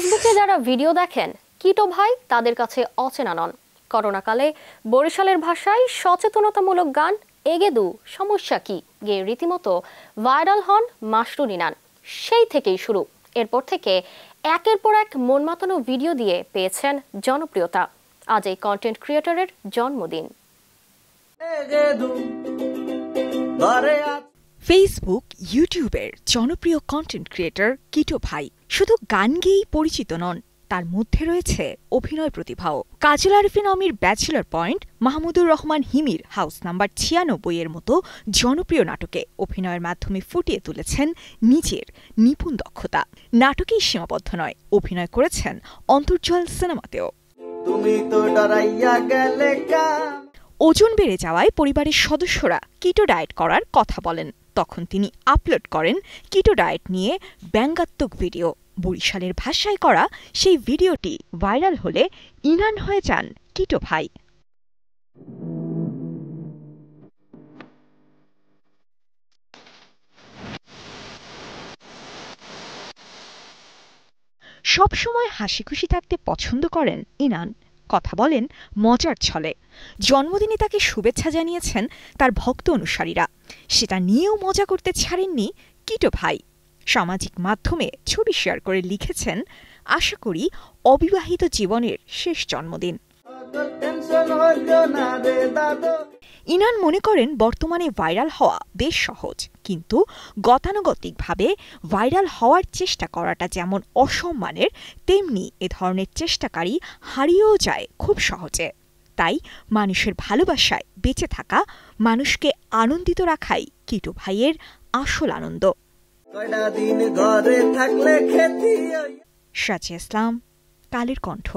ফেসবুকে যারা ভিডিও দেখেন কিটো ভাই তাদের কাছে অচেনা নন। করোনাকালে বরিশালের ভাষায় সচেতনতামূলক গান এগেদু সমস্যা কি গেয়ে রীতিমতো ভাইরাল হন মাশরুন ইনান। সেই থেকেই শুরু। এরপর থেকে একের পর এক মন মাতানো ভিডিও দিয়ে পেয়েছেন জনপ্রিয়তা। আজ এই কন্টেন্ট ক্রিয়েটরের জন্মদিন। ফেসবুক, ইউটিউবের জনপ্রিয় কন্টেন্ট ক্রিয়েটর কিটো ভাই শুধু গান গেয়েই পরিচিত নন, তার মধ্যে রয়েছে অভিনয় প্রতিভাও। কাজল আরিফিন আমির ব্যাচেলর পয়েন্ট, মাহমুদুর রহমান হিমির হাউস নাম্বার 96 এর মতো জনপ্রিয় নাটকে অভিনয়ের মাধ্যমে ফুটিয়ে তুলেছেন নিজের নিপুণ দক্ষতা। নাটকেই সীমাবদ্ধ নয়, অভিনয় করেছেন অন্তর্জাল সিনেমাতেও। ওজন বেড়ে যাওয়ায় পরিবারের সদস্যরা কিটো ডায়েট করার কথা বলেন। তখন তিনি আপলোড করেন কিটো ডায়েট নিয়ে ব্যঙ্গাত্মক ভিডিও। বরিশালের ভাষায় করা সেই ভিডিওটি ভাইরাল হলে ইনান হয়ে যান কিটো ভাই। সবসময় হাসি খুশি থাকতে পছন্দ করেন ইনান। কথা বলেন মজার ছলে। জন্মদিনে তাকে শুভেচ্ছা জানিয়েছেন তার ভক্ত অনুসারীরা। সেটা নিয়েও মজা করতে ছাড়েননি কিটো ভাই। সামাজিক মাধ্যমে ছবি শেয়ার করে লিখেছেন, আশা করি অবিবাহিত জীবনের শেষ জন্মদিন। ইনান মনে করেন বর্তমানে ভাইরাল হওয়া বেশ সহজ, কিন্তু গতানুগতিকভাবে ভাইরাল হওয়ার চেষ্টা করাটা যেমন অসম্মানের, তেমনি এ ধরনের চেষ্টাকারী হারিয়েও যায় খুব সহজে। তাই মানুষের ভালোবাসায় বেঁচে থাকা, মানুষকে আনন্দিত রাখাই কিটো ভাইয়ের আসল আনন্দ। সাজিয়া ইসলাম, কালের কণ্ঠ।